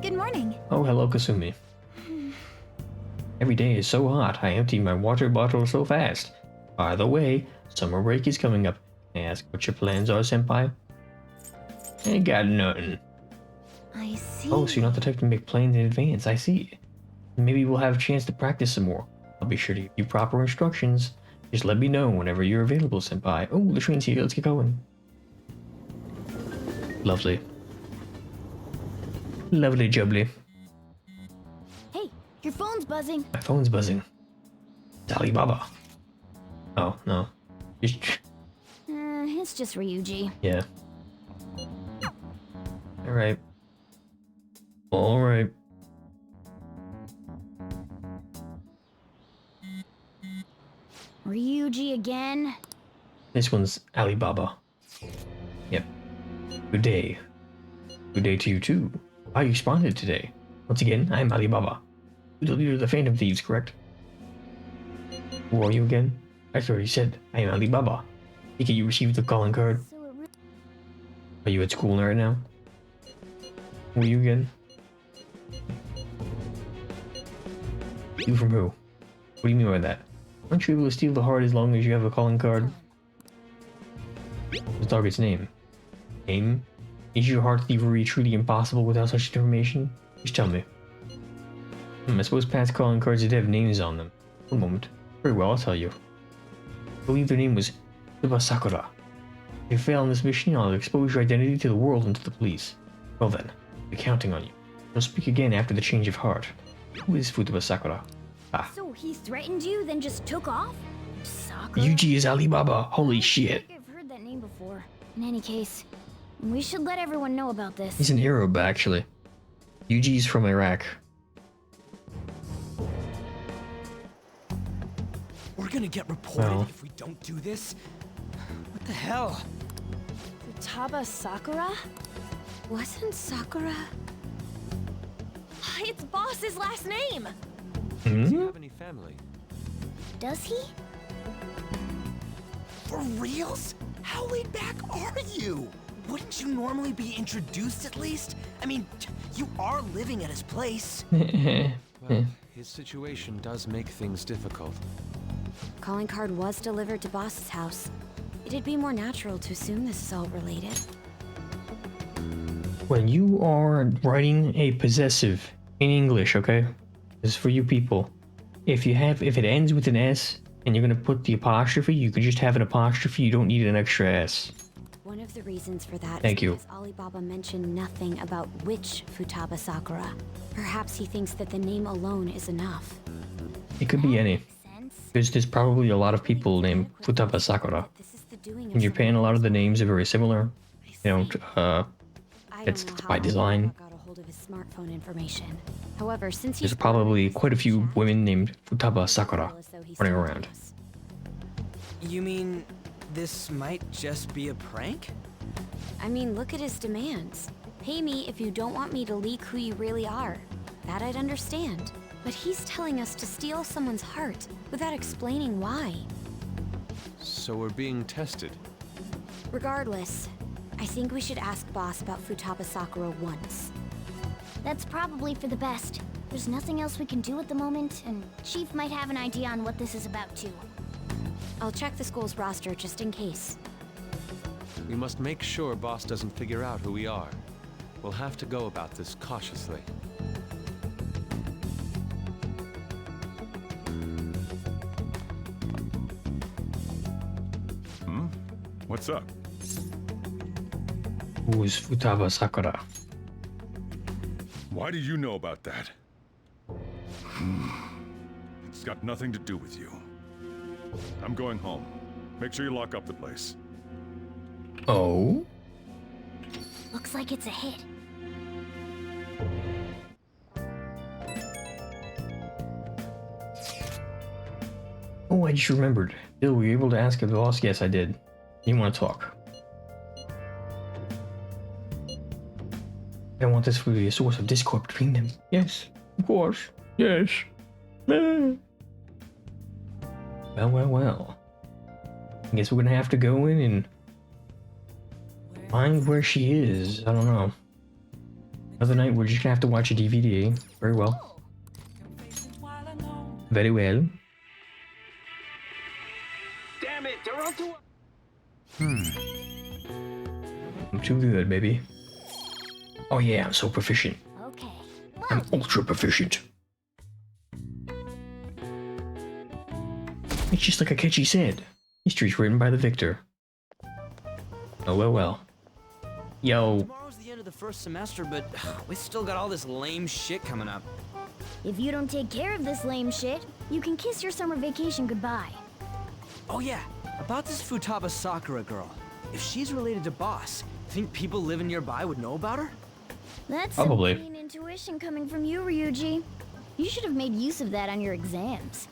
Good morning. Oh, hello, Kasumi. Every day is so hot, I empty my water bottle so fast. By the way, summer break is coming up. May I ask what your plans are, senpai? Ain't got nothing. I see. Oh, so you're not the type to make plans in advance, I see. Maybe we'll have a chance to practice some more. I'll be sure to give you proper instructions. Just let me know whenever you're available, senpai. Oh, the train's here, let's get going. Lovely. Lovely jubbly. Hey, your phone's buzzing. My phone's buzzing. It's Alibaba. Oh, no. Just... It's just Ryuji. Yeah. Alright. Alright. Ryuji again? This one's Alibaba. Yep. Good day. Good day to you too. Why you spotted today? Once again, I'm Alibaba. You're the leader of the Phantom Thieves, correct? Who are you again? I already said, I am Alibaba. Think you received the calling card? Are you at school right now? Who are you again? You from who? What do you mean by that? Aren't you able to steal the heart as long as you have a calling card? What's the target's name? Name? Is your heart thievery truly impossible without such information? Just tell me. I suppose past calling cards did have names on them. One moment. Very well, I'll tell you. I believe their name was Futaba Sakura. If you fail in this mission, I'll expose your identity to the world and to the police. Well then, I'll be counting on you. I'll speak again after the change of heart. Who is Futaba Sakura? Ah. So he threatened you, then just took off? Sakura? Yuji is Alibaba. Holy shit. I've heard that name before. In any case, we should let everyone know about this. He's an Arab, actually. Yuji's from Iraq. We're gonna get reported if we don't do this. What the hell? Futaba Sakura? Wasn't Sakura... It's Boss's last name! Hmm? Do you have any family? Does he? For reals? How laid back are you? Wouldn't you normally be introduced at least? I mean, you are living at his place. Well, his situation does make things difficult. Calling card was delivered to Boss's house. It'd be more natural to assume this is all related. When you are writing a possessive in English, okay? This is for you people. If it ends with an S and you're gonna put the apostrophe, you can just have an apostrophe. You don't need an extra S. One of the reasons for that Thank is you. because Alibaba mentioned nothing about which Futaba Sakura. Perhaps he thinks that the name alone is enough. It could be any. Sense? There's probably a lot of people named Futaba Sakura. This is the doing of In Japan, a lot of the names are very similar. They don't, I it's don't know by how design. Alibaba got a hold of his smartphone information. However, since There's he's probably quite a few women named Futaba Sakura running around. You mean this might just be a prank? I mean, look at his demands. Pay me if you don't want me to leak who you really are. That I'd understand. But he's telling us to steal someone's heart without explaining why. So we're being tested. Regardless, I think we should ask Boss about Futaba Sakura once. That's probably for the best. There's nothing else we can do at the moment, and Chief might have an idea on what this is about too. I'll check the school's roster just in case. We must make sure Boss doesn't figure out who we are. We'll have to go about this cautiously. What's up? Who is Futaba Sakura? Why do you know about that? It's got nothing to do with you. I'm going home. Make sure you lock up the place. Oh? Looks like it's a hit. Oh, I just remembered. Bill, were you able to ask the boss? Yes, I did. You want to talk? I want this to be a source of discord between them. Yes, of course. Yes. Well. I guess we're gonna have to go in and find where she is. I don't know. Other night, we're just gonna have to watch a DVD. Very well. Very well. Damn it, Toronto! I'm too good, baby. Oh yeah, I'm so proficient. Okay. I'm ultra proficient. It's just like Akechi said. History's written by the victor. Oh well well. Yo. Tomorrow's the end of the first semester, but we still got all this lame shit coming up. If you don't take care of this lame shit, you can kiss your summer vacation goodbye. Oh yeah, about this Futaba Sakura girl. If she's related to Boss, think people living nearby would know about her? That's Probably. some keen intuition coming from you, Ryuji. You should have made use of that on your exams.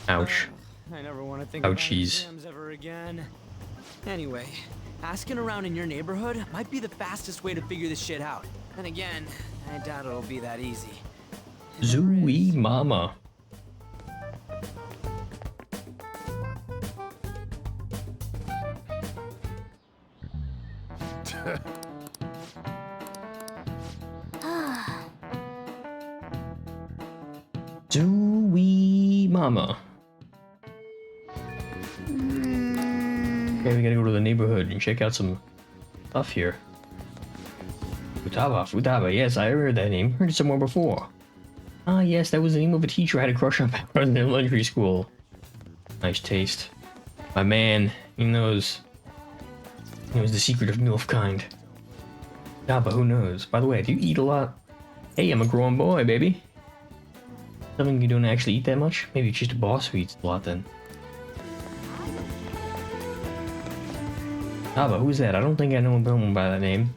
Ouch. I never want to think Oh, about jeez. exams ever again. Anyway, asking around in your neighborhood might be the fastest way to figure this shit out. Then again, I doubt it'll be that easy. Zooey mama. Zooey mama. Okay, we gotta go to the neighborhood and check out some stuff here. Futaba, yes, I heard that name. Heard it somewhere before. Ah, yes, that was the name of a teacher I had a crush on back when I was in elementary school. Nice taste. My man, he knows the secret of MILF kind. Futaba, who knows? By the way, do you eat a lot? Hey, I'm a grown boy, baby. Something you don't actually eat that much? Maybe it's just a boss who eats a lot then. Futaba, who's that? I don't think I know him by that name.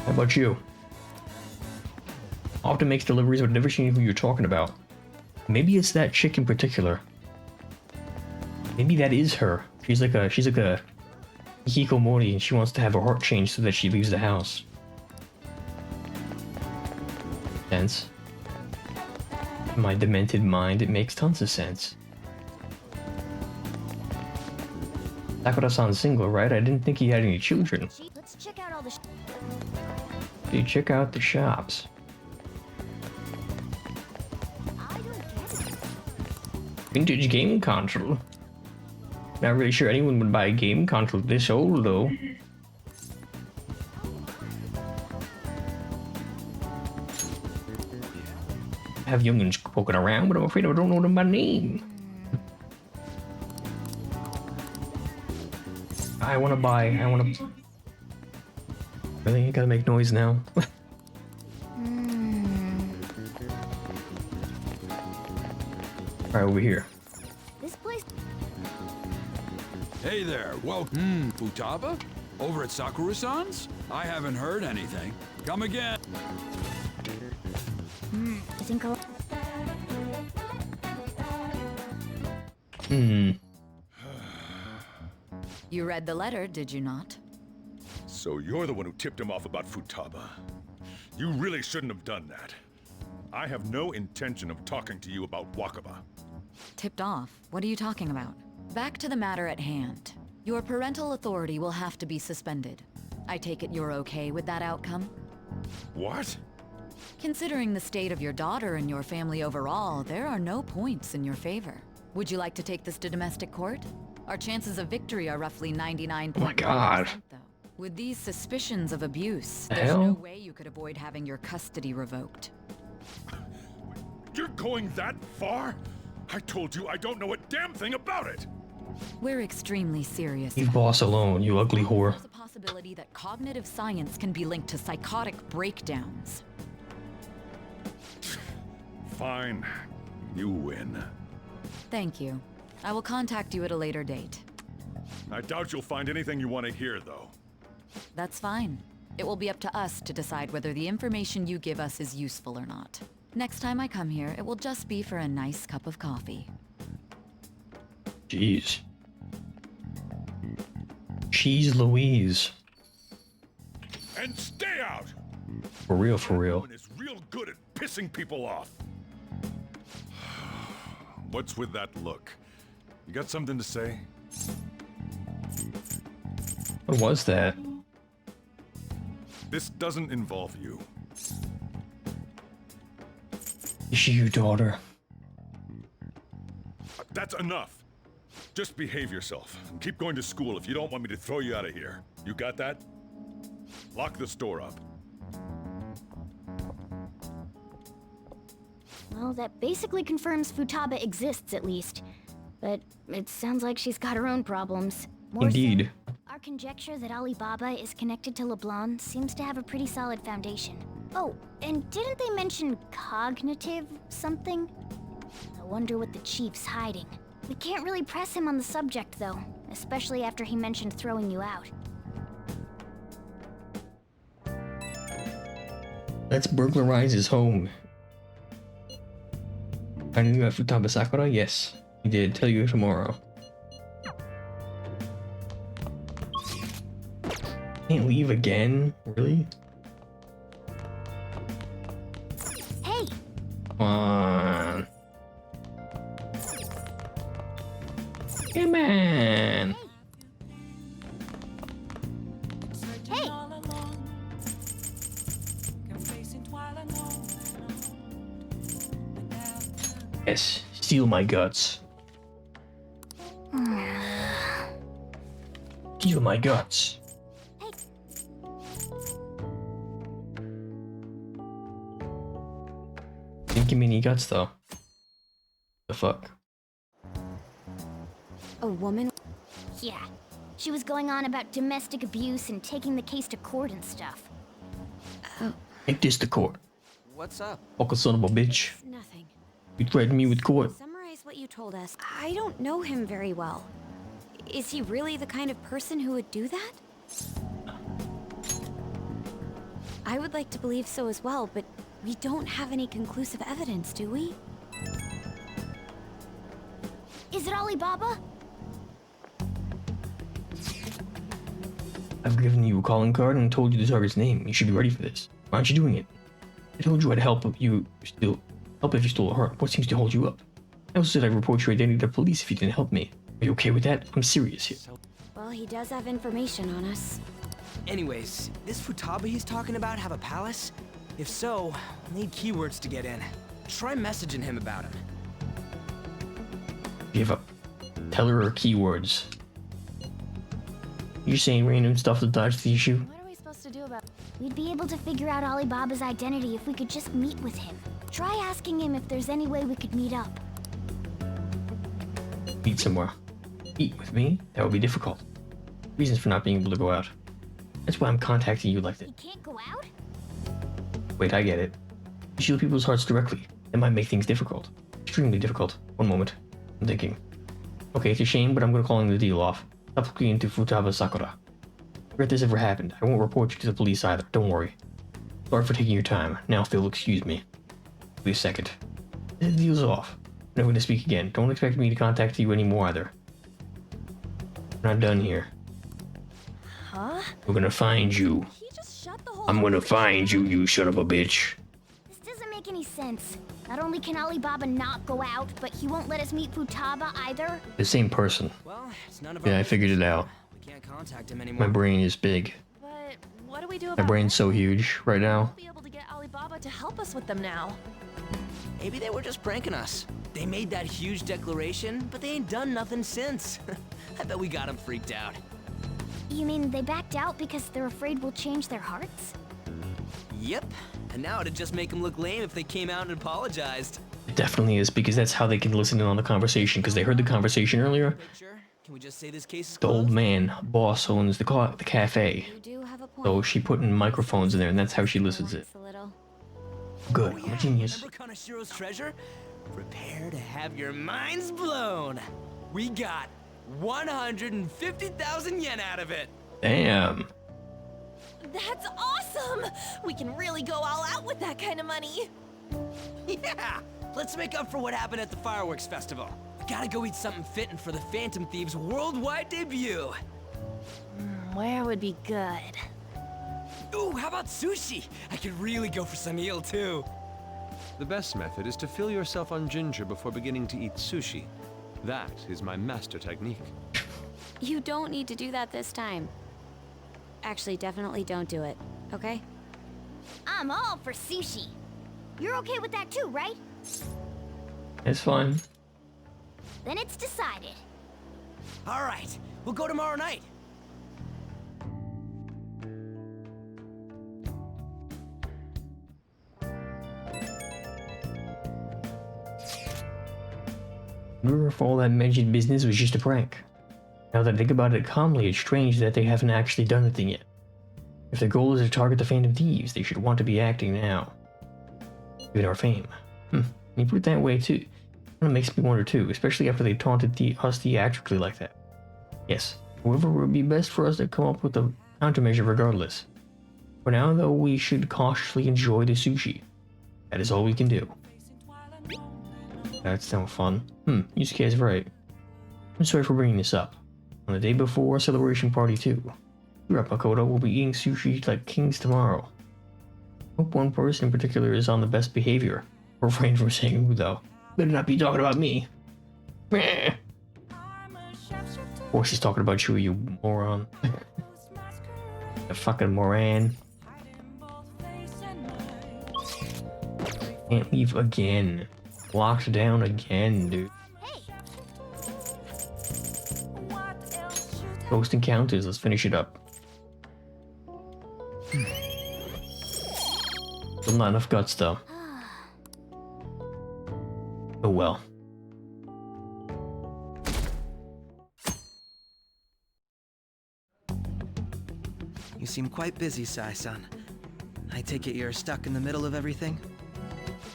How about you? Often makes deliveries, but never seen who you're talking about. Maybe it's that chick in particular. Maybe that is her. She's like a hikikomori, and she wants to have her heart changed so that she leaves the house. Sense. In my demented mind, it makes tons of sense. Sakura-san's single, right? I didn't think he had any children. Let's check out all the Dude, check out the shops. I don't get it. Vintage game console. Not really sure anyone would buy a game console this old, though. I have youngins poking around, but I'm afraid I don't know them by name. I wanna... Really? You gotta make noise now? Alright, over here. This place. Hey there, welcome, Futaba? Over at Sakura-san's? I haven't heard anything. Come again. I think I'll. You read the letter, did you not? So you're the one who tipped him off about Futaba. You really shouldn't have done that. I have no intention of talking to you about Wakaba. Tipped off? What are you talking about? Back to the matter at hand. Your parental authority will have to be suspended. I take it you're okay with that outcome? What? Considering the state of your daughter and your family overall, there are no points in your favor. Would you like to take this to domestic court? Our chances of victory are roughly 99%. Oh my god. Though. With these suspicions of abuse, The there's hell? no way you could avoid having your custody revoked. You're going that far? I told you I don't know a damn thing about it! We're extremely serious. Leave boss alone, you ugly whore. There's a possibility that cognitive science can be linked to psychotic breakdowns. Fine. You win. Thank you. I will contact you at a later date. I doubt you'll find anything you want to hear, though. That's fine. It will be up to us to decide whether the information you give us is useful or not. Next time I come here, it will just be for a nice cup of coffee. Jeez. Cheese Louise. And stay out! For real, for real. Woman is real good at pissing people off. What's with that look? You got something to say? What was that? This doesn't involve you. Is she your daughter? That's enough. Just behave yourself. And keep going to school if you don't want me to throw you out of here. You got that? Lock this door up. Well, that basically confirms Futaba exists, at least. But it sounds like she's got her own problems. More so, Indeed. our conjecture that Alibaba is connected to LeBlanc seems to have a pretty solid foundation. Oh, and didn't they mention cognitive something? I wonder what the chief's hiding. We can't really press him on the subject, though, especially after he mentioned throwing you out. Let's burglarize his home. I knew you at Futaba Sakura? Yes, he did. Tell you tomorrow. Can't leave again? Really? Hey! Come on. Come on. Hey! Yes, steal my guts. Steal my guts. Didn't give me any guts though. The fuck? A woman? Yeah. She was going on about domestic abuse and taking the case to court and stuff. Take this to court. What's up? Fucking son of a bitch. Nothing. You threatened me with court. Summarize what you told us. I don't know him very well. Is he really the kind of person who would do that? I would like to believe so as well, but we don't have any conclusive evidence, do we? Is it Alibaba? I've given you a calling card and told you the target's name. You should be ready for this. Why aren't you doing it? I told you I'd help if you stole her heart. What seems to hold you up? I also said I'd report your identity to the police if you didn't help me. Are you okay with that? I'm serious here. Well, he does have information on us. Anyways, this Futaba he's talking about have a palace? If so, we'll need keywords to get in. Try messaging him about him. Give up. Tell her keywords. You're saying random stuff to dodge the issue? What are we supposed to do about it? We'd be able to figure out Alibaba's identity if we could just meet with him. Try asking him if there's any way we could meet up. Meet somewhere. Eat with me? That would be difficult. Reasons for not being able to go out. That's why I'm contacting you like this. He can't go out? Wait, I get it. You steal people's hearts directly. That might make things difficult. Extremely difficult. One moment. I'm thinking. Okay, it's a shame, but I'm gonna call the deal off. Stop looking into Futaba Sakura. Regret this ever happened. I won't report you to the police either. Don't worry. Sorry for taking your time. Now if you'll excuse me. Wait a second. The deal's off. I'm never gonna speak again. Don't expect me to contact you anymore either. We're not done here. Huh? We're gonna find you. He just shut the whole... I'm gonna find you, you son of a bitch. This doesn't make any sense. Not only can Alibaba not go out, but he won't let us meet Futaba either. The same person. Well, it's none of our Yeah, I business. figured it out. We can't contact him My anymore. brain is big. But what do we do My about brain's so huge right now. We'll be able to get Alibaba to help us with them now. Maybe they were just pranking us. They made that huge declaration, but they ain't done nothing since. I bet we got them freaked out. You mean they backed out because they're afraid we'll change their hearts? Yep. And now it'd just make them look lame if they came out and apologized. It definitely is, because that's how they can listen in on the conversation, because they heard the conversation earlier. Picture? Can we just say this case is The old closed? man, boss, owns the cafe. You do have a point. So she put in microphones in there, and that's how she listens it. Relax a little. Good, Oh, I'm yeah. a genius. Remember Kanashiro's treasure? Prepare to have your minds blown. We got 150,000 yen out of it. Damn. That's awesome! We can really go all out with that kind of money. Yeah! Let's make up for what happened at the fireworks festival. We gotta go eat something fitting for the Phantom Thieves' worldwide debut. Where would be good? Ooh, how about sushi? I could really go for some eel too. The best method is to fill yourself on ginger before beginning to eat sushi. That is my master technique. You don't need to do that this time. Actually, definitely don't do it, okay? I'm all for sushi. You're okay with that too, right? It's fine. Then it's decided. All right, we'll go tomorrow night. Remember if all that mentioned business was just a prank? Now that I think about it calmly, it's strange that they haven't actually done anything yet. If their goal is to target the Phantom Thieves, they should want to be acting now. Given our fame. You put it that way too. Kind of makes me wonder too, especially after they taunted us theatrically like that. Yes, however, it would be best for us to come up with a countermeasure regardless. For now though, we should cautiously enjoy the sushi. That is all we can do. That sounds fun. Yusuke is right. I'm sorry for bringing this up. On the day before our celebration party too. We at Makoto will be eating sushi like kings tomorrow. Hope one person in particular is on the best behavior. Refrain from saying who though. Better not be talking about me. Meh. Of course he's talking about you, you moron. The fucking moran. Can't leave again. Locked down again, dude. Ghost encounters, let's finish it up. Still not enough guts though. Oh well. You seem quite busy, Sai-san. I take it you're stuck in the middle of everything?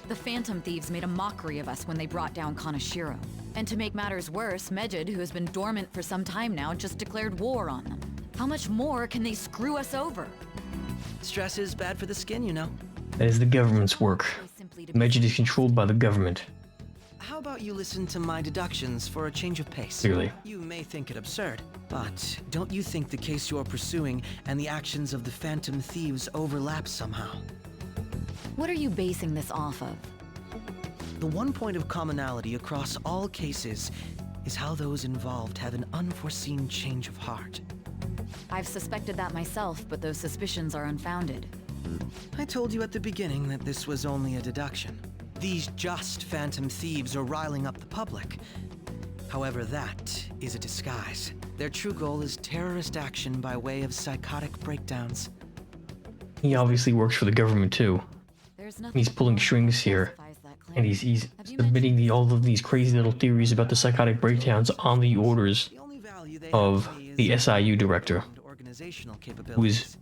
The Phantom Thieves made a mockery of us when they brought down Kaneshiro. And to make matters worse, Mejid, who has been dormant for some time now, just declared war on them. How much more can they screw us over? Stress is bad for the skin, you know. That is the government's work. Mejid is controlled by the government. How about you listen to my deductions for a change of pace? Clearly. You may think it absurd, but don't you think the case you're pursuing and the actions of the Phantom Thieves overlap somehow? What are you basing this off of? The one point of commonality across all cases is how those involved have an unforeseen change of heart. I've suspected that myself, but those suspicions are unfounded. I told you at the beginning that this was only a deduction. These just Phantom Thieves are riling up the public. However, that is a disguise. Their true goal is terrorist action by way of psychotic breakdowns. He obviously works for the government too. He's pulling strings here. And he's submitting all of these crazy little theories about the psychotic breakdowns on the orders of the SIU director, who is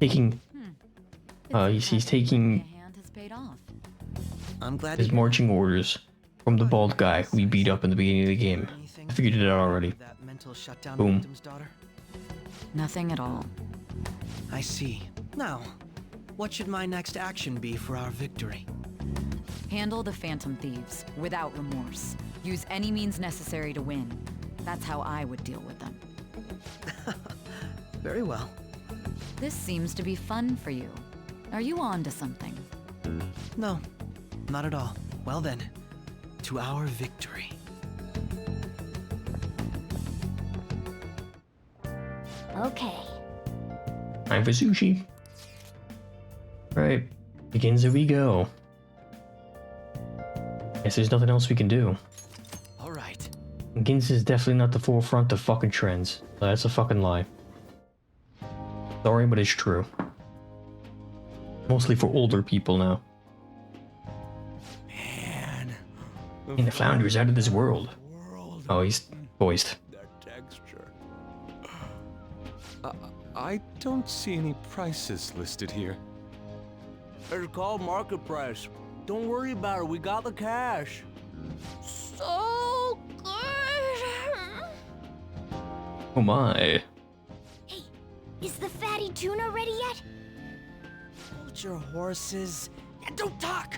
taking he's taking his marching orders from the bald guy who we beat up in the beginning of the game. I figured it out already. Boom. Nothing at all. I see. Now, what should my next action be for our victory? Handle the Phantom Thieves without remorse. Use any means necessary to win. That's how I would deal with them. Very well. This seems to be fun for you. Are you on to something? No, not at all. Well then, to our victory. Okay. Time for sushi. Right, begins here we go. Guess there's nothing else we can do. Alright. Gins is definitely not the forefront of fucking trends. That's a fucking lie. Sorry, but it's true. Mostly for older people now. Man. And the Flounder's out of this world. Oh, he's voiced. That texture. I don't see any prices listed here. It's called market price. Don't worry about it, we got the cash. So good. Oh my. Hey, is the fatty tuna ready yet? Hold your horses and don't talk.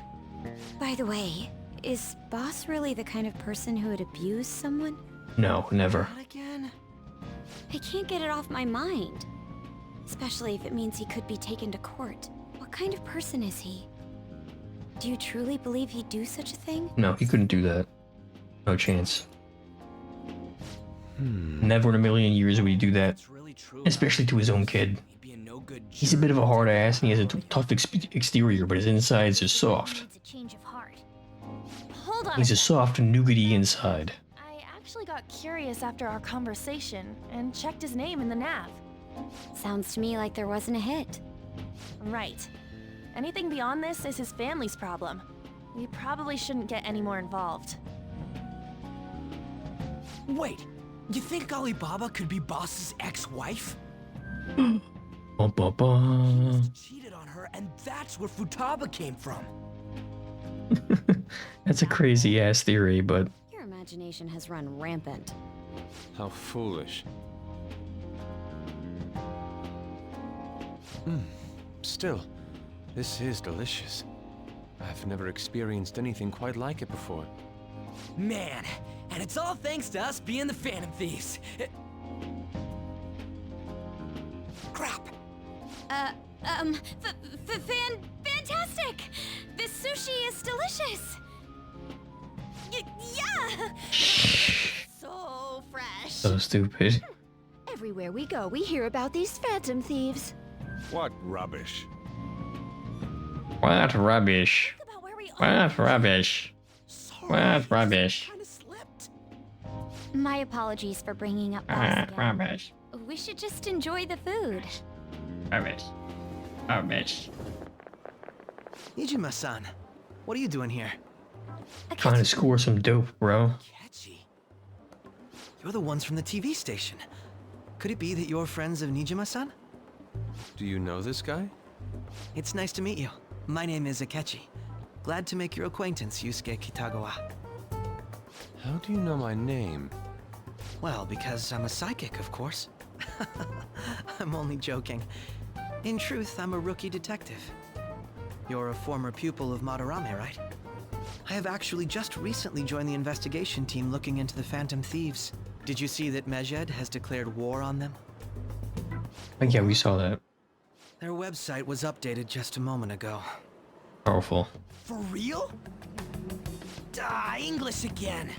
By the way, is Boss really the kind of person who would abuse someone? No, never. Not again. I can't get it off my mind. Especially if it means he could be taken to court. What kind of person is he? Do you truly believe he'd do such a thing? No, he couldn't do that. No chance. Never in a million years would he do that. It's really true. especially to his own kid. He'd be a no good He's a bit of a hard ass and he has a tough exterior, but his insides are soft. Needs a change of heart. Hold on. He's a soft, nougaty inside. I actually got curious after our conversation and checked his name in the nav. Sounds to me like there wasn't a hit. Right. Anything beyond this is his family's problem. We probably shouldn't get any more involved. Wait, you think Alibaba could be Boss's ex-wife? Bum, bum, bum. Cheated on her, and that's where Futaba came from. That's a crazy ass theory, but Your imagination has run rampant. How foolish. Still, this is delicious. I've never experienced anything quite like it before. Man, and it's all thanks to us being the Phantom Thieves. Crap. Fantastic! This sushi is delicious! Yeah! So fresh. so stupid. Everywhere we go, we hear about these phantom thieves. What rubbish. What rubbish. About where we are. What rubbish. What rubbish. Kinda slipped. My apologies for bringing up boss What again. rubbish. We should just enjoy the food. Rubbish. Rubbish. Nijima-san, what are you doing here? Trying to score some dope, bro. Catchy. You're the ones from the TV station. Could it be that you're friends of Nijima-san? Do you know this guy? It's nice to meet you. My name is Akechi. Glad to make your acquaintance, Yusuke Kitagawa. How do you know my name? Well, because I'm a psychic, of course. I'm only joking. In truth, I'm a rookie detective. You're a former pupil of Madarame, right? I have actually just recently joined the investigation team looking into the Phantom Thieves. Did you see that Mejed has declared war on them? Yeah, we saw that. Their website was updated just a moment ago. Powerful. For real? English again.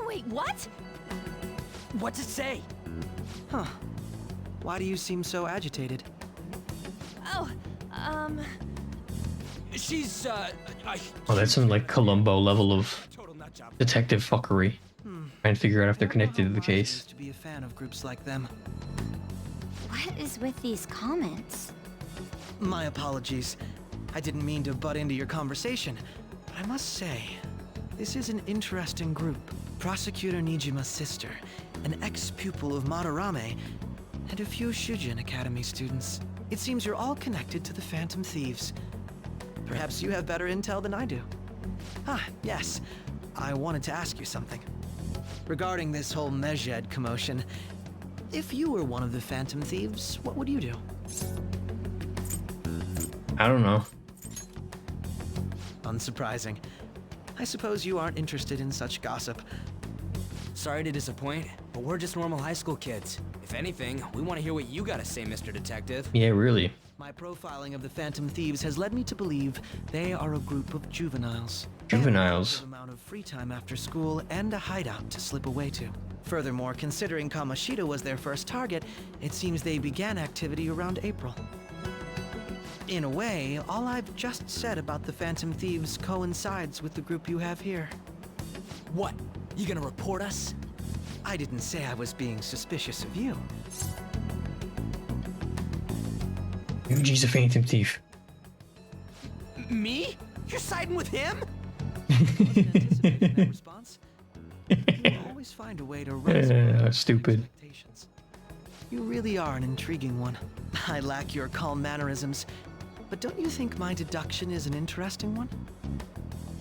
Wait, what? What's it say? Huh. Why do you seem so agitated? Oh, She's, Oh, that's some like Columbo level of total nut job. detective fuckery. Trying to figure out if they're connected to the I case. used to be a fan of groups like them. What is with these comments? My apologies. I didn't mean to butt into your conversation, but I must say, this is an interesting group. Prosecutor Nijima's sister, an ex-pupil of Madarame, and a few Shujin Academy students. It seems you're all connected to the Phantom Thieves. Perhaps you have better intel than I do. Ah, yes. I wanted to ask you something. Regarding this whole Mejed commotion, if you were one of the Phantom Thieves, what would you do? I don't know. Unsurprising. I suppose you aren't interested in such gossip. Sorry to disappoint, but we're just normal high school kids. If anything, we want to hear what you gotta say, Mr. Detective. Yeah, really. My profiling of the Phantom Thieves has led me to believe they are a group of juveniles. Juveniles. They have a good amount of free time after school and a hideout to slip away to. Furthermore, considering Kamoshida was their first target, it seems they began activity around April. In a way, all I've just said about the Phantom Thieves coincides with the group you have here. What? You gonna report us? I didn't say I was being suspicious of you. Yuji's a phantom thief. Me? You're siding with him? Anticipating that response? You always find a way to raise Stupid. expectations. You really are an intriguing one. I lack your calm mannerisms, but don't you think my deduction is an interesting one?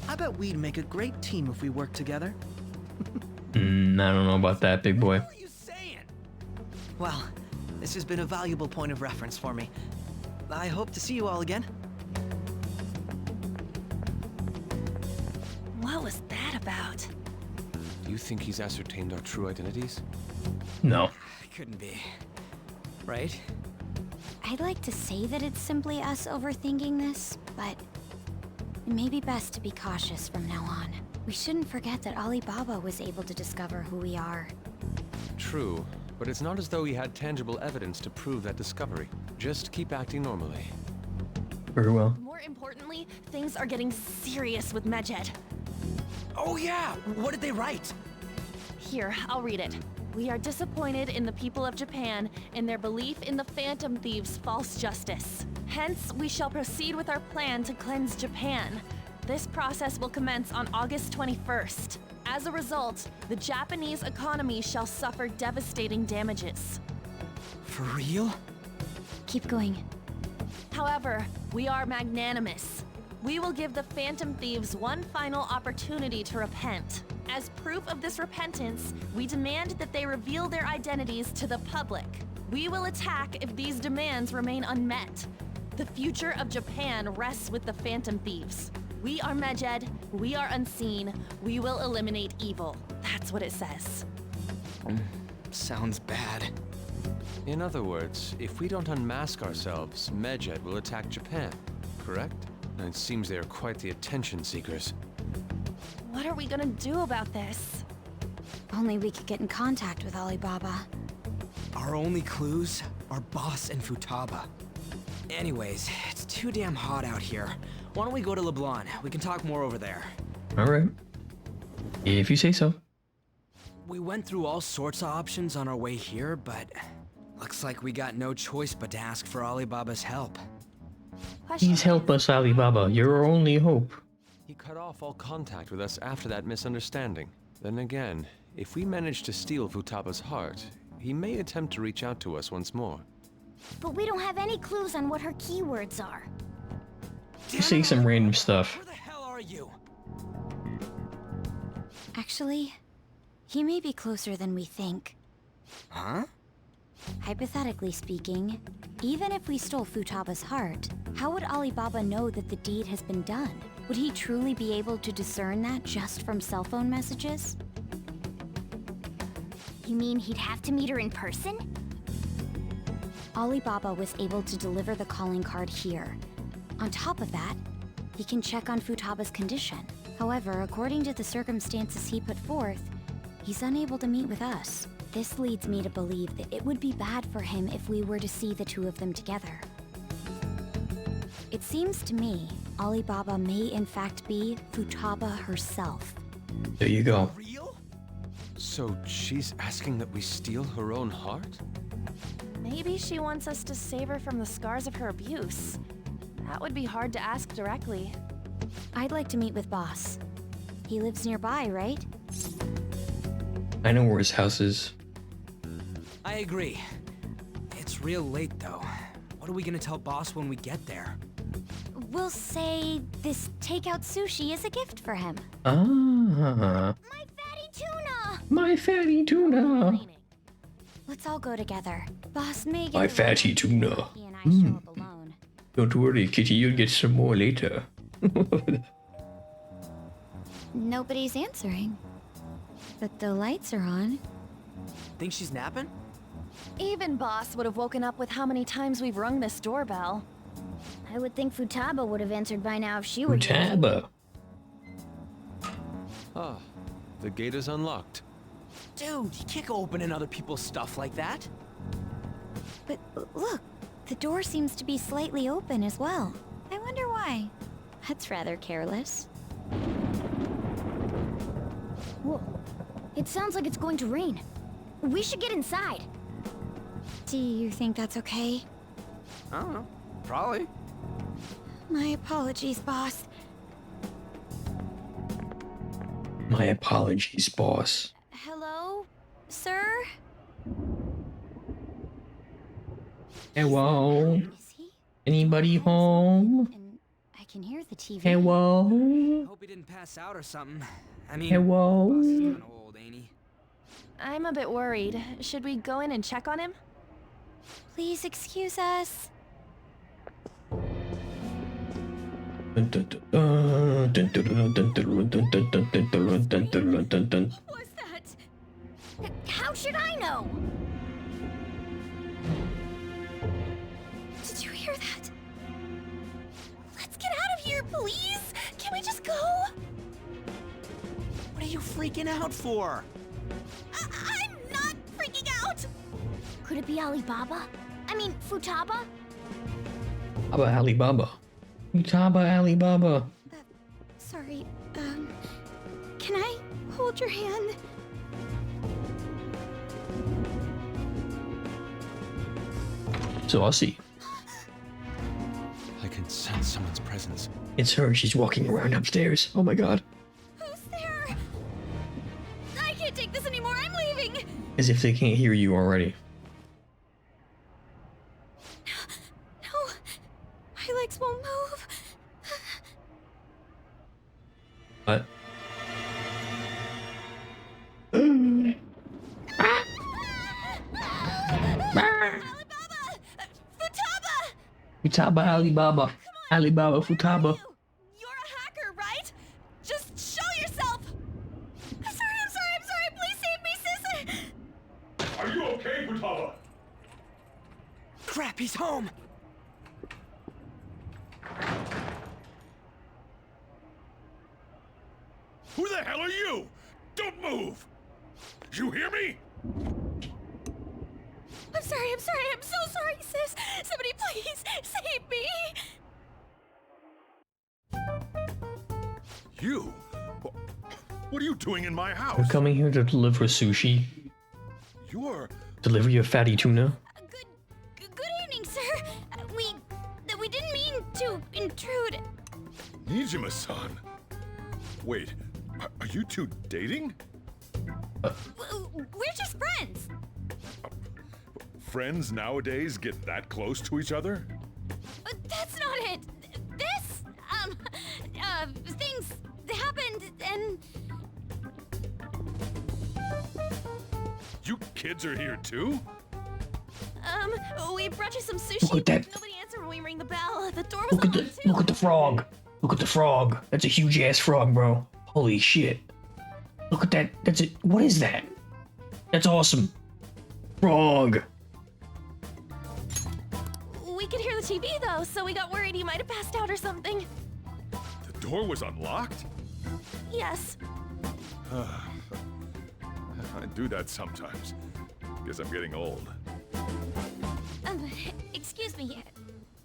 I bet we'd make a great team if we worked together. I don't know about that, big boy. What are you saying? Well, this has been a valuable point of reference for me. I hope to see you all again. what was that about? Do you think he's ascertained our true identities? No. Couldn't be. Right? I'd like to say that it's simply us overthinking this, but it may be best to be cautious from now on. We shouldn't forget that Alibaba was able to discover who we are. True, but it's not as though he had tangible evidence to prove that discovery. Just keep acting normally. Very well. More importantly, things are getting serious with Medjed. Oh yeah, what did they write? Here, I'll read it. We are disappointed in the people of Japan in their belief in the Phantom Thieves' false justice. Hence, we shall proceed with our plan to cleanse Japan. This process will commence on August 21st. As a result, the Japanese economy shall suffer devastating damages. For real? Keep going. However, we are magnanimous. We will give the Phantom Thieves one final opportunity to repent. As proof of this repentance, we demand that they reveal their identities to the public. We will attack if these demands remain unmet. The future of Japan rests with the Phantom Thieves. We are Medjed, we are unseen, we will eliminate evil. That's what it says. Sounds bad. In other words, if we don't unmask ourselves, Medjed will attack Japan, correct? And it seems they are quite the attention seekers. What are we gonna do about this? Only we could get in contact with Alibaba. Our only clues are Boss and Futaba. Anyways, it's too damn hot out here. Why don't we go to LeBlanc? We can talk more over there. Alright. If you say so. We went through all sorts of options on our way here, but looks like we got no choice but to ask for Alibaba's help. Please help us, Alibaba. You're our only hope. He cut off all contact with us after that misunderstanding. Then again, if we manage to steal Futaba's heart, he may attempt to reach out to us once more. But we don't have any clues on what her keywords are. You say some random stuff. Where the hell are you? Actually, he may be closer than we think. Huh? Hypothetically speaking, even if we stole Futaba's heart, how would Alibaba know that the deed has been done? Would he truly be able to discern that just from cell phone messages? You mean he'd have to meet her in person? Alibaba was able to deliver the calling card here. On top of that, he can check on Futaba's condition. However, according to the circumstances he put forth, he's unable to meet with us. This leads me to believe that it would be bad for him if we were to see the two of them together. It seems to me Alibaba may in fact be Futaba herself. There you go. Real? So she's asking that we steal her own heart? Maybe she wants us to save her from the scars of her abuse. That would be hard to ask directly. I'd like to meet with Boss. He lives nearby, right? I know where his house is. I agree. It's real late though. What are we gonna tell Boss when we get there? We'll say this takeout sushi is a gift for him. Ah, My fatty tuna! my fatty tuna. Let's all go together. Boss may get My a fatty ride tuna. if he and I show up alone. Don't worry, Kitty, you'll get some more later. Nobody's answering. But the lights are on. Think she's napping? Even Boss would have woken up with how many times we've rung this doorbell. I would think Futaba would have answered by now if she were here. Futaba. Ah, the gate is unlocked. Dude, you can't go opening other people's stuff like that. But look, the door seems to be slightly open as well. I wonder why. That's rather careless. Whoa. It sounds like it's going to rain. We should get inside. Do you think that's okay? I don't know. Probably. My apologies, boss. My apologies, boss. Hello, sir? Hello? Is he? Anybody home? And I can hear the TV. Hello? Hope he didn't pass out or something. I mean, Hello? Boss is kinda old, ain't he? I'm a bit worried. Should we go in and check on him? Please excuse us. Dun, dun, dun, dun, dun, dun, dun, dun, dun, dun, dun, dun, dun, dun, dun, dun. What was that? How should I know? Did you hear that? Let's get out of here, please! Can we just go? What are you freaking out for? I'm not freaking out! Could it be Alibaba? I mean, Futaba? How about Alibaba? Futaba Alibaba. Sorry, can I hold your hand? Saucy. I can sense someone's presence. It's her. She's walking around upstairs. Oh my god. Who's there? I can't take this anymore. I'm leaving. As if they can't hear you already. No, my legs won't move. What? Futaba Alibaba. Alibaba Futaba. You're a hacker, right? Just show yourself! I'm sorry, please save me, sis! Are you okay, Futaba? Crap, he's home! Who the hell are you? Don't move! You hear me? I'm so sorry, sis! Somebody please save me! You? What are you doing in my house? We're coming here to deliver sushi. You're... Deliver your fatty tuna. Good evening, sir. We didn't mean to intrude. Nijima-san. Wait, are you two dating? We're just friends. Friends nowadays get that close to each other? That's not it. This, things happened and... You kids are here too? We brought you some sushi. Look at that. Nobody answered when we rang the bell. The door was Look at the unlocked, too. look at the frog. Look at the frog. That's a huge ass frog, bro. Holy shit. Look at that. That's it. What is that? That's awesome. Frog. We could hear the TV, though, so we got worried he might have passed out or something. The door was unlocked? Yes. I do that sometimes. Guess I'm getting old. Excuse me.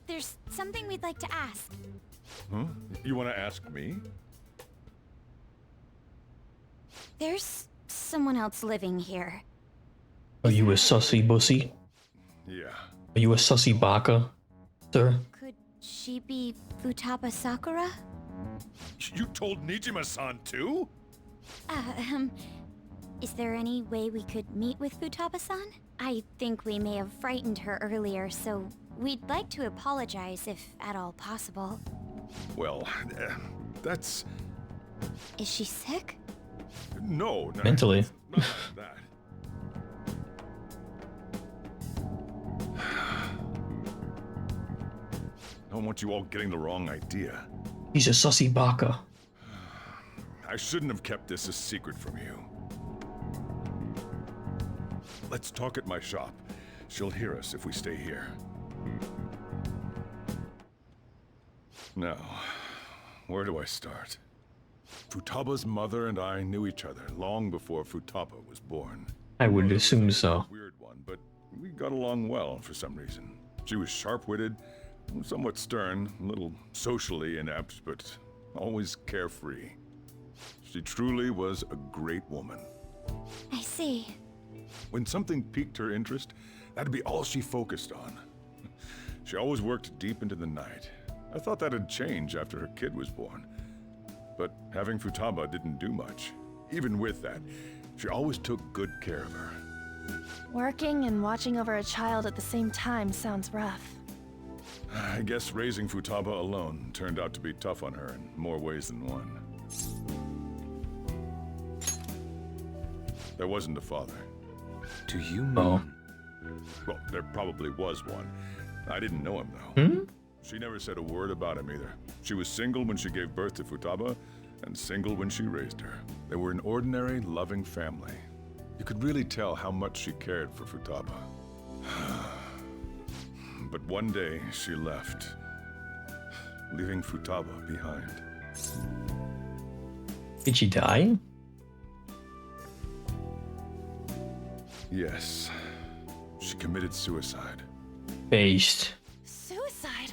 There's something we'd like to ask. Huh? You want to ask me? There's someone else living here. Are you a sussy bussy? Yeah. Are you a sussy baka, sir? Could she be Futaba Sakura? You told Nijima-san too? Is there any way we could meet with Futaba-san? I think we may have frightened her earlier, so we'd like to apologize if at all possible. Well, that's... Is she sick? No. Mentally. It's not like that. I don't want you all getting the wrong idea. He's a sussy baka. I shouldn't have kept this a secret from you. Let's talk at my shop. She'll hear us if we stay here. Now, where do I start? Futaba's mother and I knew each other long before Futaba was born. I would assume so. Weird one, but we got along well for some reason. She was sharp-witted, somewhat stern, a little socially inept, but always carefree. She truly was a great woman. I see. When something piqued her interest, that'd be all she focused on. She always worked deep into the night. I thought that'd change after her kid was born. But having Futaba didn't do much. Even with that, she always took good care of her. Working and watching over a child at the same time sounds rough. I guess raising Futaba alone turned out to be tough on her in more ways than one. There wasn't a father. Do you mean... Well, there probably was one. I didn't know him, though. She never said a word about him either. She was single when she gave birth to Futaba, and single when she raised her. They were an ordinary, loving family. You could really tell how much she cared for Futaba. But one day, she left, leaving Futaba behind. Did she die? Yes. She committed suicide. Based. Suicide?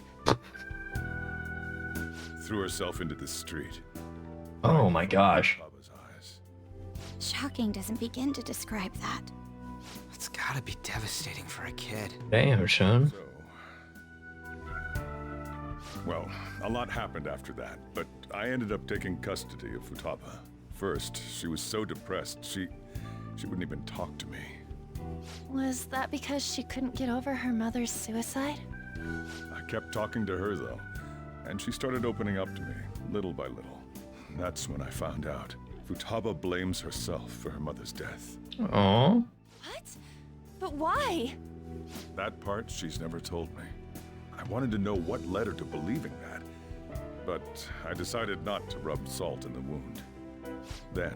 Threw herself into the street. Oh my gosh. Futaba's eyes. Shocking doesn't begin to describe that. It's gotta be devastating for a kid. Damn, son. Well, a lot happened after that, but I ended up taking custody of Futaba. First, she was so depressed, she wouldn't even talk to me. Was that because she couldn't get over her mother's suicide? I kept talking to her, though, and she started opening up to me, little by little. That's when I found out. Futaba blames herself for her mother's death. Aww. What? But why? That part she's never told me. I wanted to know what led her to believing that, but I decided not to rub salt in the wound. Then,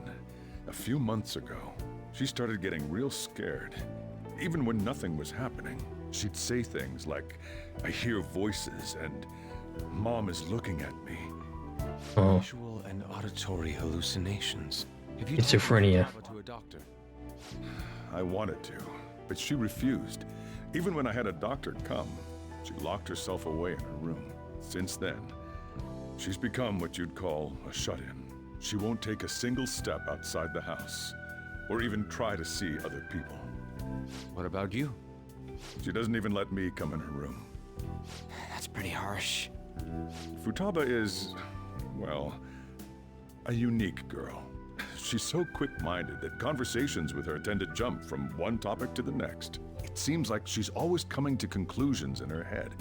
a few months ago, she started getting real scared. Even when nothing was happening, she'd say things like, "I hear voices," and "Mom is looking at me." Oh. Visual and auditory hallucinations. Have you Schizophrenia. taken Futaba to a doctor? I wanted to, but she refused. Even when I had a doctor come, she locked herself away in her room. Since then, she's become what you'd call a shut-in. She won't take a single step outside the house, or even try to see other people. What about you? She doesn't even let me come in her room. That's pretty harsh. Futaba is, well, a unique girl. She's so quick-minded that conversations with her tend to jump from one topic to the next. It seems like she's always coming to conclusions in her head.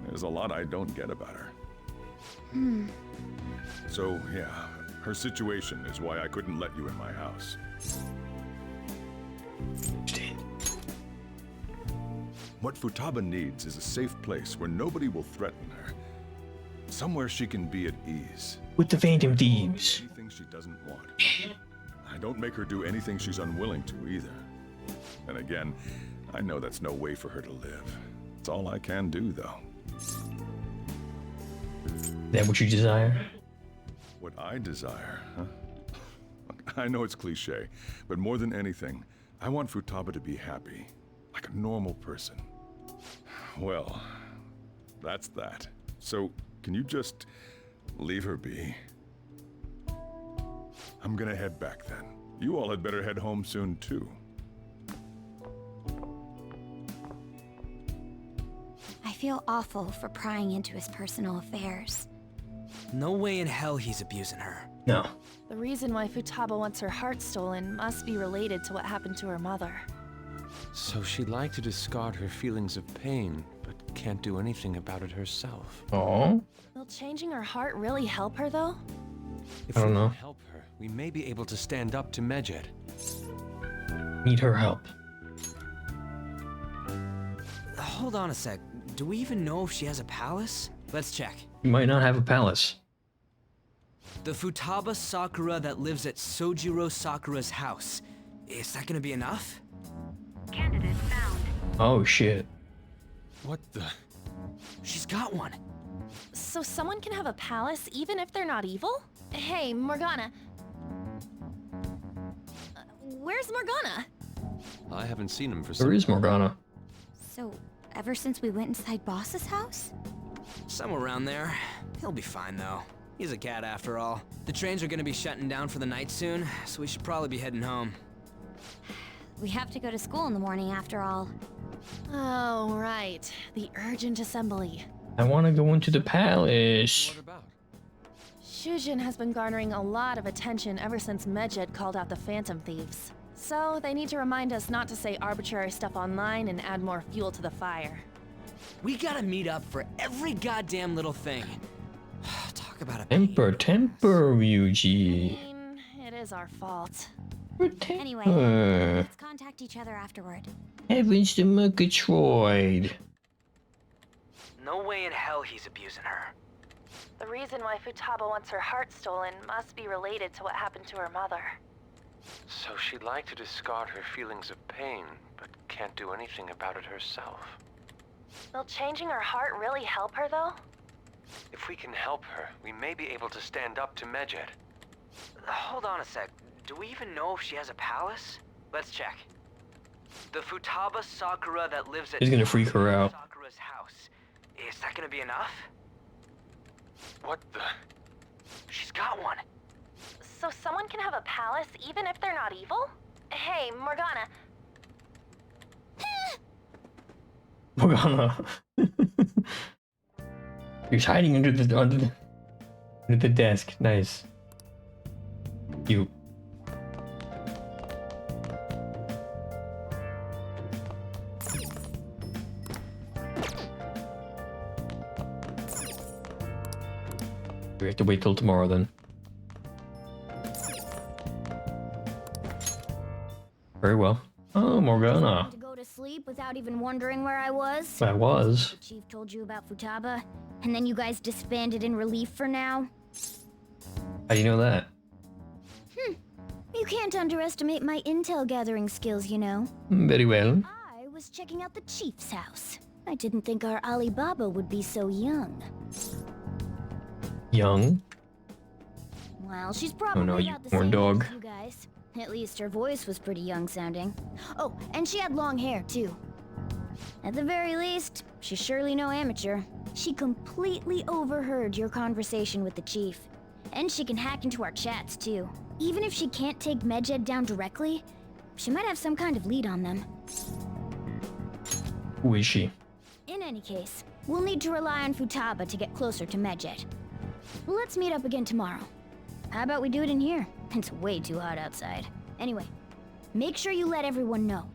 There's a lot I don't get about her. So, yeah, her situation is why I couldn't let you in my house. What Futaba needs is a safe place where nobody will threaten her. Somewhere she can be at ease. With the Phantom Thieves. Anything she doesn't want. I don't make her do anything she's unwilling to either. And again, I know that's no way for her to live. It's all I can do, though. That what you desire? What I desire, huh? I know it's cliche, but more than anything, I want Futaba to be happy, like a normal person. Well, that's that. So, can you just leave her be? I'm gonna head back then. You all had better head home soon, too. I feel awful for prying into his personal affairs. No way in hell he's abusing her. No. The reason why Futaba wants her heart stolen must be related to what happened to her mother. So she'd like to discard her feelings of pain, but can't do anything about it herself. Oh. Will changing her heart really help her, though? If I don't we know. can help her, we may be able to stand up to Medjed. Need her help. Hold on a sec. Do we even know if she has a palace? Let's check. You might not have a palace. The Futaba Sakura that lives at Sojiro Sakura's house. Is that gonna be enough? Candidate found. Oh shit. What the? She's got one. So someone can have a palace even if they're not evil? Hey, Morgana. Where's Morgana? I haven't seen him for some There is time. Morgana. So, ever since we went inside Boss's house? Somewhere around there. He'll be fine though. He's a cat after all. The trains are gonna be shutting down for the night soon, so we should probably be heading home. We have to go to school in the morning after all. Oh, right. The urgent assembly. I want to go into the palace. What about? Shujin has been garnering a lot of attention ever since Medjed called out the Phantom Thieves. So they need to remind us not to say arbitrary stuff online and add more fuel to the fire. We gotta meet up for every goddamn little thing. Talk about a Temper, Ryuji. I mean, it is our fault. Anyway, Temper. let's contact each other afterward. Heavens to Murgatroyd. No way in hell he's abusing her. The reason why Futaba wants her heart stolen must be related to what happened to her mother. So she'd like to discard her feelings of pain, but can't do anything about it herself. Will changing her heart really help her, though? If we can help her, we may be able to stand up to Medjed. Hold on a sec. Do we even know if she has a palace? Let's check. The Futaba Sakura that lives at He's gonna freak her out. Sakura's house. Is that gonna be enough? What the? She's got one. So someone can have a palace even if they're not evil? Hey, Morgana. Morgana. He's hiding under the desk. Nice. Cute. We have to wait till tomorrow then. Very well. Oh, Morgana. To go to sleep without even wondering where I was? I was. The chief told you about Futaba, and then you guys disbanded in relief for now? How do you know that? You can't underestimate my intel gathering skills, you know. Very well. I was checking out the chief's house. I didn't think our Alibaba would be so young. Young. Well, she's probably no, you about the horn same dog. age as you guys. At least her voice was pretty young sounding. Oh, and she had long hair, too. At the very least, she's surely no amateur. She completely overheard your conversation with the chief. And she can hack into our chats, too. Even if she can't take Medjed down directly, she might have some kind of lead on them. Who is she? In any case, we'll need to rely on Futaba to get closer to Medjed. Let's meet up again tomorrow. How about we do it in here? It's way too hot outside. Anyway, make sure you let everyone know.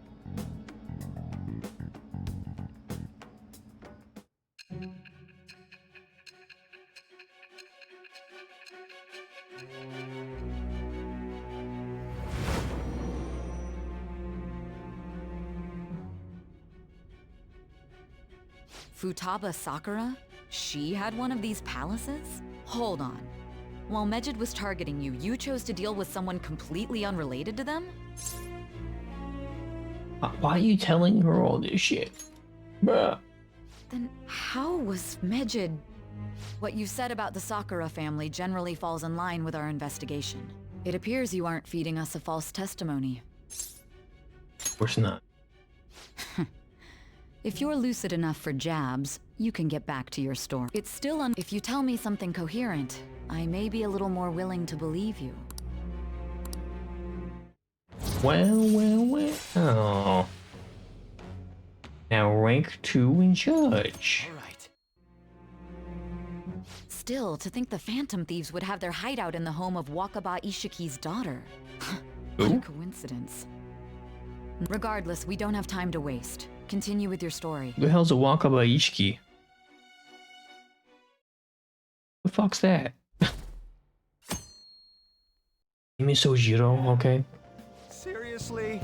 Futaba Sakura? She had one of these palaces? Hold on. While Medjed was targeting you, you chose to deal with someone completely unrelated to them? Why are you telling her all this shit? Bruh. Then how was Medjed... What you said about the Sakura family generally falls in line with our investigation. It appears you aren't feeding us a false testimony. Of course not. If you're lucid enough for jabs, you can get back to your story. It's still If you tell me something coherent, I may be a little more willing to believe you. Well. Oh. Now rank 2 in judge. Alright. Still, to think the Phantom Thieves would have their hideout in the home of Wakaba Ishiki's daughter. What a Who? coincidence. Regardless, we don't have time to waste. Continue with your story. Who the hell's a Wakaba Ishiki? The fuck's that? Name is Sojiro, okay? Seriously?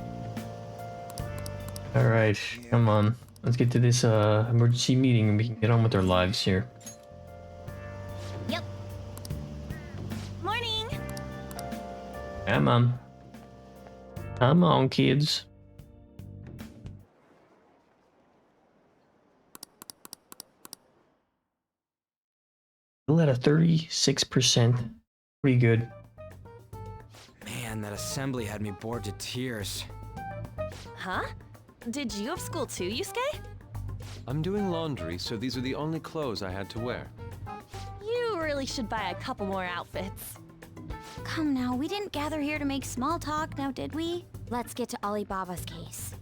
Alright, come on. Let's get to this emergency meeting and we can get on with our lives here. Yep. Morning! Come on. Come on, kids. Still at a 36%. Pretty good. Man, that assembly had me bored to tears. Huh? Did you have school too, Yusuke? I'm doing laundry, so these are the only clothes I had to wear. You really should buy a couple more outfits. Come now, we didn't gather here to make small talk, now did we? Let's get to Alibaba's case.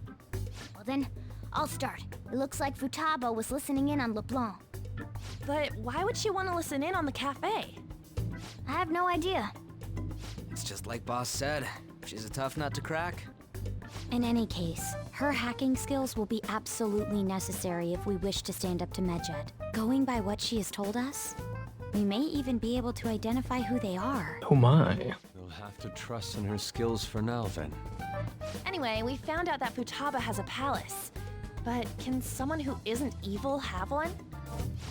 Well then, I'll start. It looks like Futaba was listening in on LeBlanc. But why would she want to listen in on the cafe? I have no idea. It's just like Boss said. She's a tough nut to crack. In any case, her hacking skills will be absolutely necessary if we wish to stand up to Medjed. Going by what she has told us, we may even be able to identify who they are. Oh my. We'll have to trust in her skills for now, then. Anyway, we found out that Futaba has a palace. But can someone who isn't evil have one?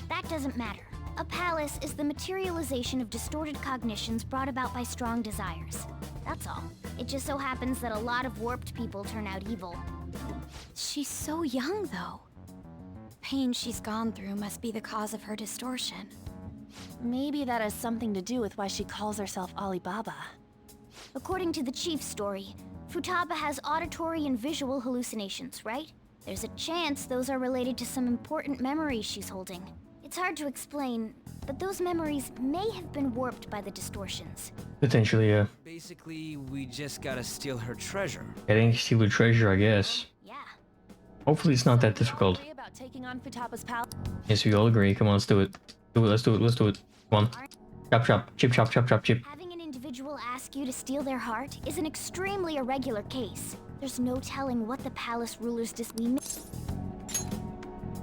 That doesn't matter. A palace is the materialization of distorted cognitions brought about by strong desires. That's all. It just so happens that a lot of warped people turn out evil. She's so young, though. Pain she's gone through must be the cause of her distortion. Maybe that has something to do with why she calls herself Alibaba. According to the chief's story, Futaba has auditory and visual hallucinations, right? There's a chance those are related to some important memories she's holding. It's hard to explain, but those memories may have been warped by the distortions. Potentially, yeah. Basically, we just gotta steal her treasure. Getting steal the treasure, I guess. Yeah. Hopefully it's not that difficult. Agree about taking on Futaba's palace. Yes, we all agree. Come on, let's do it. Do it, let's do it, let's do it. Come on. Chop, chop, chip, chop, chop, chop, chip. Having an individual ask you to steal their heart is an extremely irregular case. There's no telling what the palace ruler's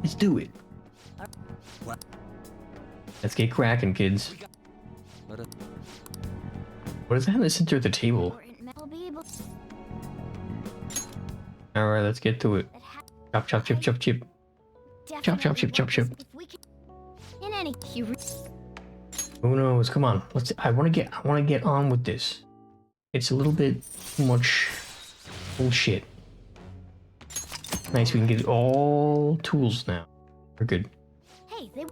Let's do it. What? Let's get cracking, kids. Let us... What is that in the center of the table? Alright, let's get to it. Chop, chop, chip, chop, chip. Chop, chop, chip, chop, chip. In any Who knows? Come on. Let's. I want to get on with this. It's a little bit too much bullshit. Nice. We can get all tools now. We're good. Hey, they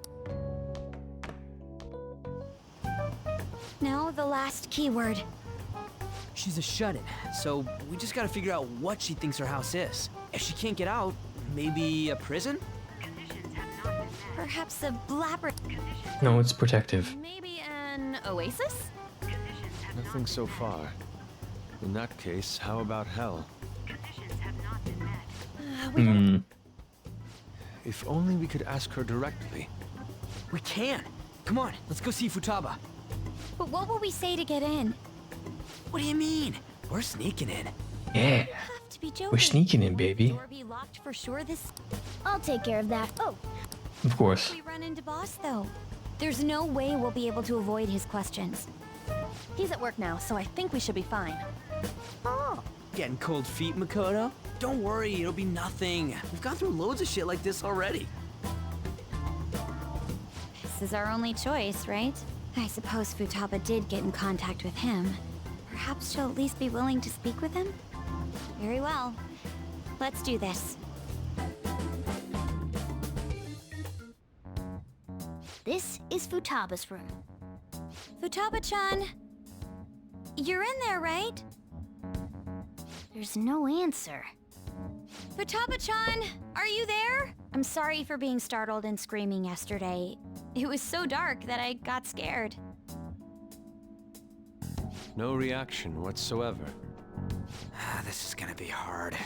Now the last keyword. She's a shut-in, so we just gotta figure out what she thinks her house is. If she can't get out, maybe a prison? Perhaps a blabber. No, it's protective. Maybe an oasis? Nothing so far. In that case, how about hell? Hmm. If only we could ask her directly. We can! Come on, let's go see Futaba. But what will we say to get in? What do you mean? We're sneaking in. Yeah. Have to be joking. We're sneaking in, baby. Door be locked for sure this. I'll take care of that. Oh, Of course. We run into boss though. There's no way we'll be able to avoid his questions. He's at work now, so I think we should be fine. Oh, getting cold feet, Makoto? Don't worry, it'll be nothing. We've gone through loads of shit like this already. This is our only choice, right? I suppose Futaba did get in contact with him. Perhaps she'll at least be willing to speak with him? Very well. Let's do this. this is Futaba's room. Futaba-chan! You're in there, right? There's no answer. Futaba-chan! Are you there? I'm sorry for being startled and screaming yesterday. It was so dark that I got scared. No reaction whatsoever. This is gonna be hard.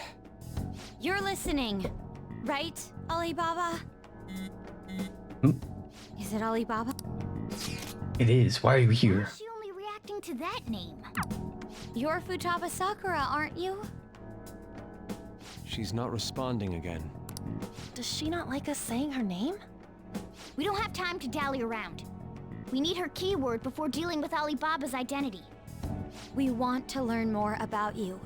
You're listening, right, Alibaba? Is it Alibaba? It is. Why are you here? Why is she only reacting to that name? You're Futaba Sakura, aren't you? She's not responding again. Does she not like us saying her name? We don't have time to dally around. We need her keyword before dealing with Alibaba's identity. We want to learn more about you.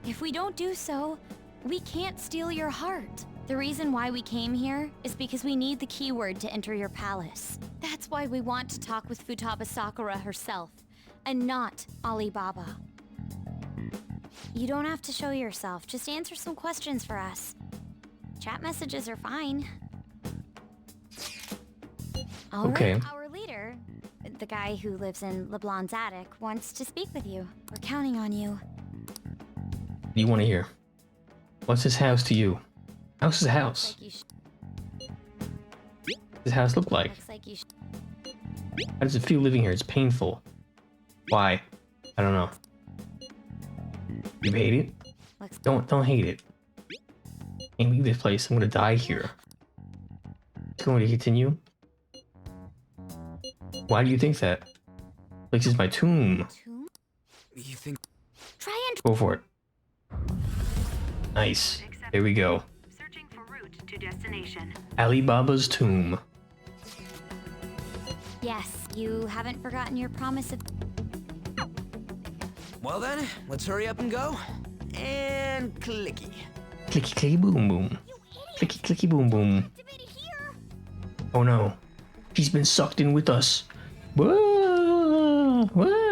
If we don't do so, we can't steal your heart. The reason why we came here is because we need the keyword to enter your palace. That's why we want to talk with Futaba Sakura herself, and not Alibaba. You don't have to show yourself, just answer some questions for us. Chat messages are fine. All Okay. right, our leader, the guy who lives in LeBlanc's attic, wants to speak with you. We're counting on you. What do you want to hear? What's this house to you? House is a house. Like you What does this house look like? looks like you How does it feel living here? It's painful. Why? I don't know. You hate it? looks Don't hate it. Can't leave this place. I'm gonna die here. It's going to continue. Why do you think that? This is my tomb. tomb? You think... Try and... Go for it. Nice. There we go. Searching for route to destination. Alibaba's tomb. Yes, you haven't forgotten your promise of... Well then, let's hurry up and go. And clicky. Clicky clicky boom boom. Clicky clicky boom boom. Oh no. She's been sucked in with us. Whoa! Whoa!